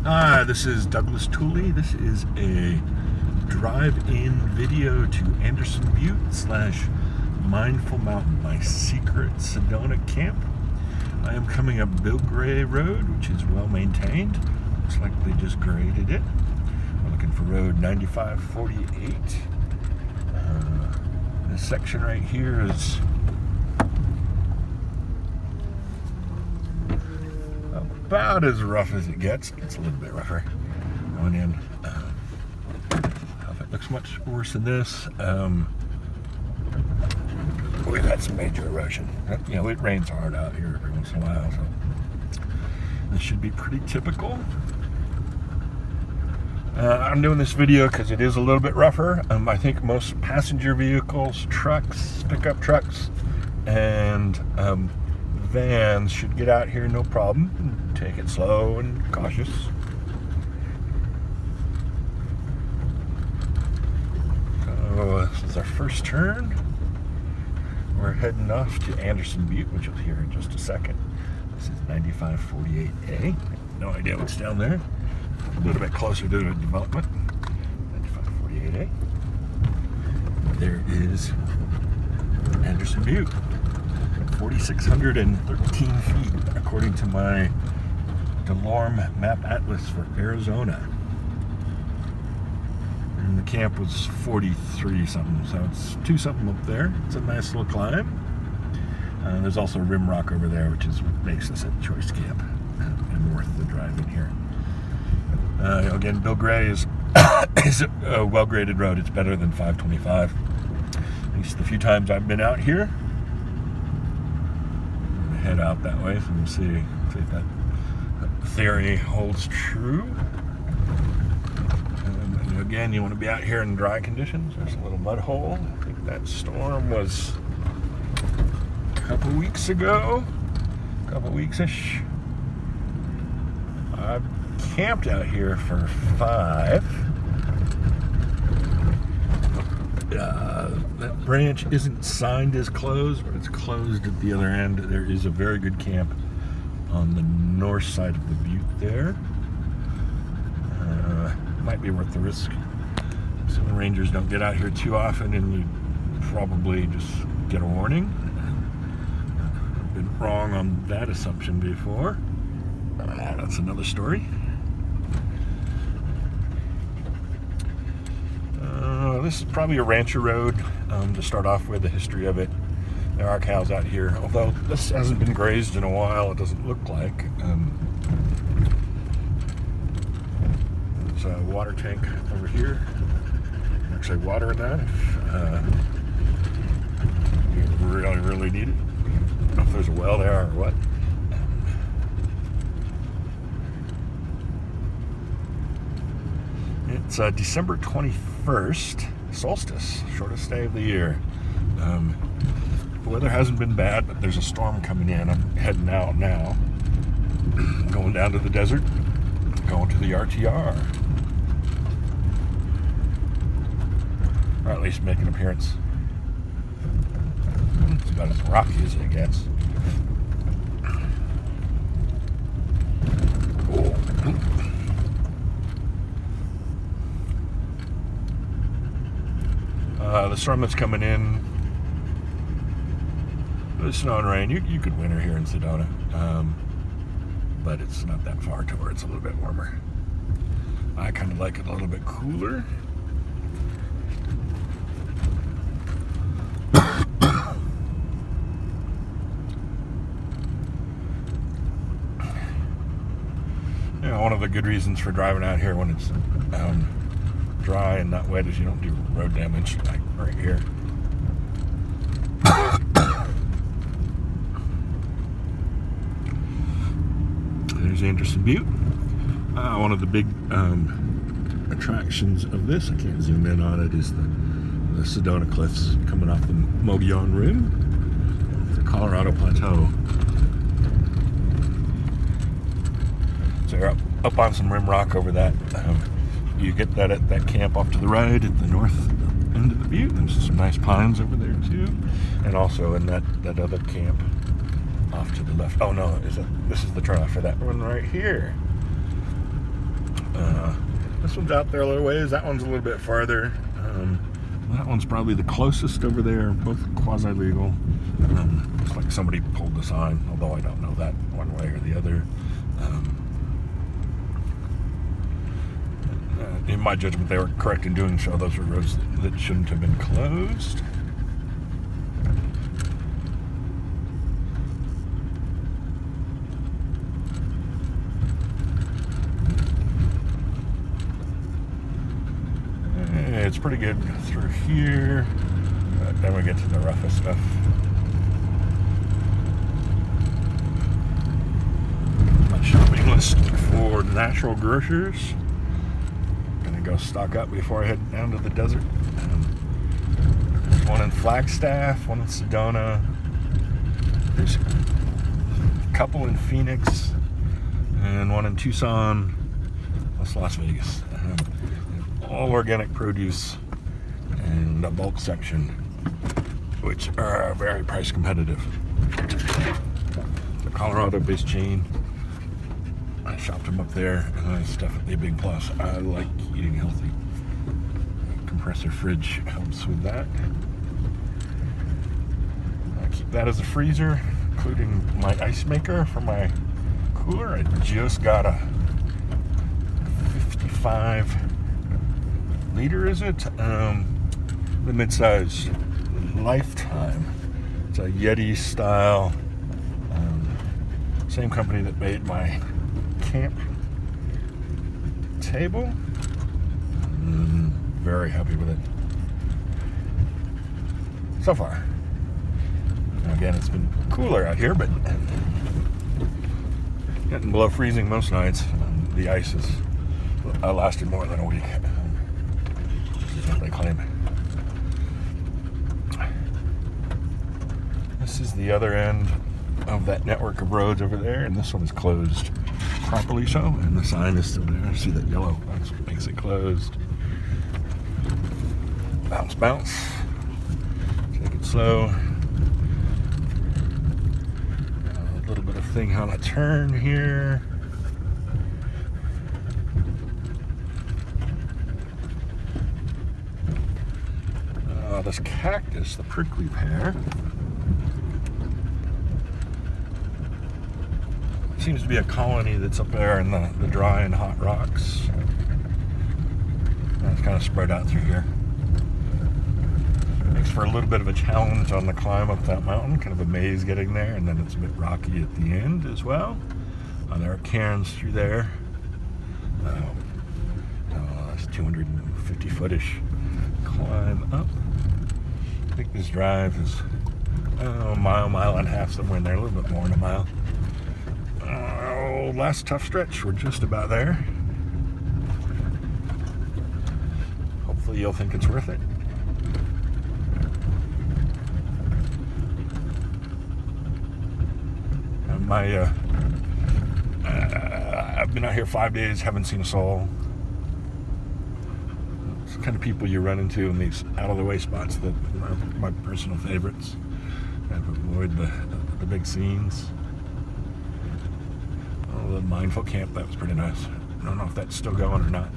This is Douglas Tooley. This is a drive-in video to Anderson Butte / Mindful Mountain, my secret Sedona camp. I am coming up Butte Road, which is well maintained. Looks like they just graded it. We're looking for road 9548. This section right here is about as rough as it gets. It's a little bit rougher going in. If it looks much worse than this, we've had some major erosion. You know, it rains hard out here every once in a while, so this should be pretty typical. I'm doing this video because it is a little bit rougher. I think most passenger vehicles, trucks, pickup trucks, and vans should get out here no problem. Take it slow and cautious. So this is our first turn. We're heading off to Anderson Butte, which you'll hear in just a second. This is 9548A. No idea what's down there. A little bit closer to the development. 9548A. There is Anderson Butte. 4,613 feet, according to my DeLorme map atlas for Arizona. And the camp was 43 something, so it's 2 something up there. It's a nice little climb. There's also rim rock over there, which is what makes this a choice camp and worth the drive in here. Again, Bill Gray is a well-graded road. It's better than 525. At least the few times I've been out here. Head out that way, so we'll see if that theory holds true. And again, you want to be out here in dry conditions. There's a little mud hole. I think that storm was a couple weeks ago, a couple weeks-ish. I've camped out here for 5. That branch isn't signed as closed, but it's closed at the other end. There is a very good camp on the north side of the butte there. Might be worth the risk. So the rangers don't get out here too often, and you probably just get a warning. I've been wrong on that assumption before. That's another story. This is probably a rancher road to start off with, the history of it. There are cows out here, although this hasn't been grazed in a while, it doesn't look like. There's a water tank over here. Actually, water in that if you really need it. I don't know if there's a well there or what. It's December 21st, solstice, shortest day of the year. The weather hasn't been bad, but there's a storm coming in. I'm heading out now, going down to the desert, going to the RTR. Or at least make an appearance. It's about as rocky as it gets. The storm that's coming in, the snow and rain, you could winter here in Sedona, but it's not that far to where it's a little bit warmer. I kind of like it a little bit cooler. You know, one of the good reasons for driving out here when it's dry and not wet is you don't do road damage, like right here. There's Anderson Butte. One of the big attractions of this, I can't zoom in on it, is the Sedona Cliffs coming off the Mogollon Rim, the Colorado Plateau. So you're up on some rim rock over that. You get that at that camp off to the right at the north end of the butte. There's some nice pines over there too, and also in that other camp off to the left. Oh no, this is the turnoff for that one right here. This one's out there a little ways. That one's a little bit farther. That one's probably the closest over there, both quasi-legal. It's like somebody pulled the sign, although I don't know that one way or the other. In my judgment, they were correct in doing so. Those were roads that shouldn't have been closed. It's pretty good through here, but then we get to the roughest stuff. My shopping list for natural grocers. Gonna go stock up before I head down to the desert. There's one in Flagstaff, one in Sedona. There's a couple in Phoenix, and one in Tucson, plus Las Vegas. All organic produce and a bulk section, which are very price competitive. The Colorado-based chain, I shopped them up there, and it's definitely a big plus. I like eating healthy. Compressor fridge helps with that. I keep that as a freezer, including my ice maker for my cooler. I just got a 55 liter, is it? The mid-size Lifetime. It's a Yeti style. Same company that made my camp table. Very happy with it so far. Now again, it's been cooler out here, but getting below freezing most nights. The ice has lasted more than a week. What they claim. This is the other end of that network of roads over there, and this one is closed properly so, and the sign is still there. See that yellow? That's what makes it closed. Bounce, bounce. Take it slow. A little bit of thing on a turn here. This cactus, the prickly pear, seems to be a colony that's up there in the dry and hot rocks. And it's kind of spread out through here. Makes for a little bit of a challenge on the climb up that mountain, kind of a maze getting there, and then it's a bit rocky at the end as well. There are cairns through there. That's 250-footish climb up. I think this drive is a mile and a half, somewhere in there, a little bit more than a mile. Last tough stretch, we're just about there. Hopefully you'll think it's worth it. I've been out here 5 days, haven't seen a soul. It's the kind of people you run into in these out-of-the-way spots that are my personal favorites. Kind of avoid the big scenes. Oh, the Mindfulness Camp, that was pretty nice. I don't know if that's still going or not.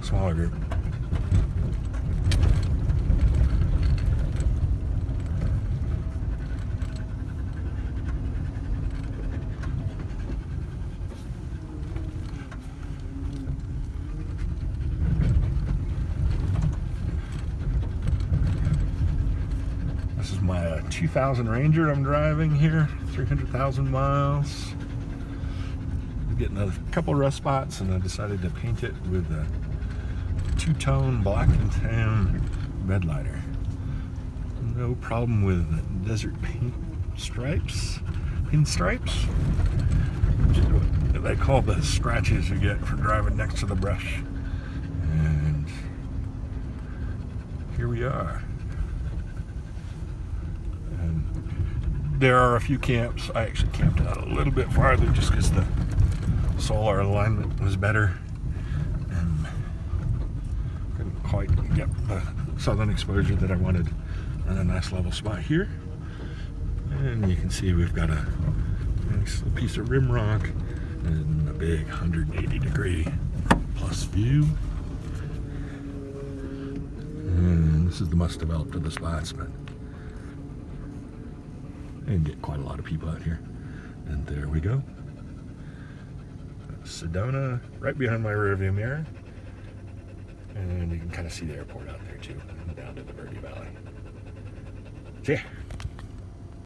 Smaller group. This is my 2000 Ranger I'm driving here, 300,000 miles. I'm getting a couple rust spots, and I decided to paint it with a two-tone black and tan bed liner. No problem with desert paint stripes, pinstripes, which is what they call the scratches you get for driving next to the brush. And here we are. There are a few camps. I actually camped out a little bit farther just because the solar alignment was better and couldn't quite get the southern exposure that I wanted on a nice level spot here. And you can see we've got a nice piece of rim rock and a big 180-degree plus view. And this is the most developed of the spots, but and get quite a lot of people out here. And there we go. Sedona right behind my rearview mirror. And you can kind of see the airport out there too, down to the Verde Valley. See ya.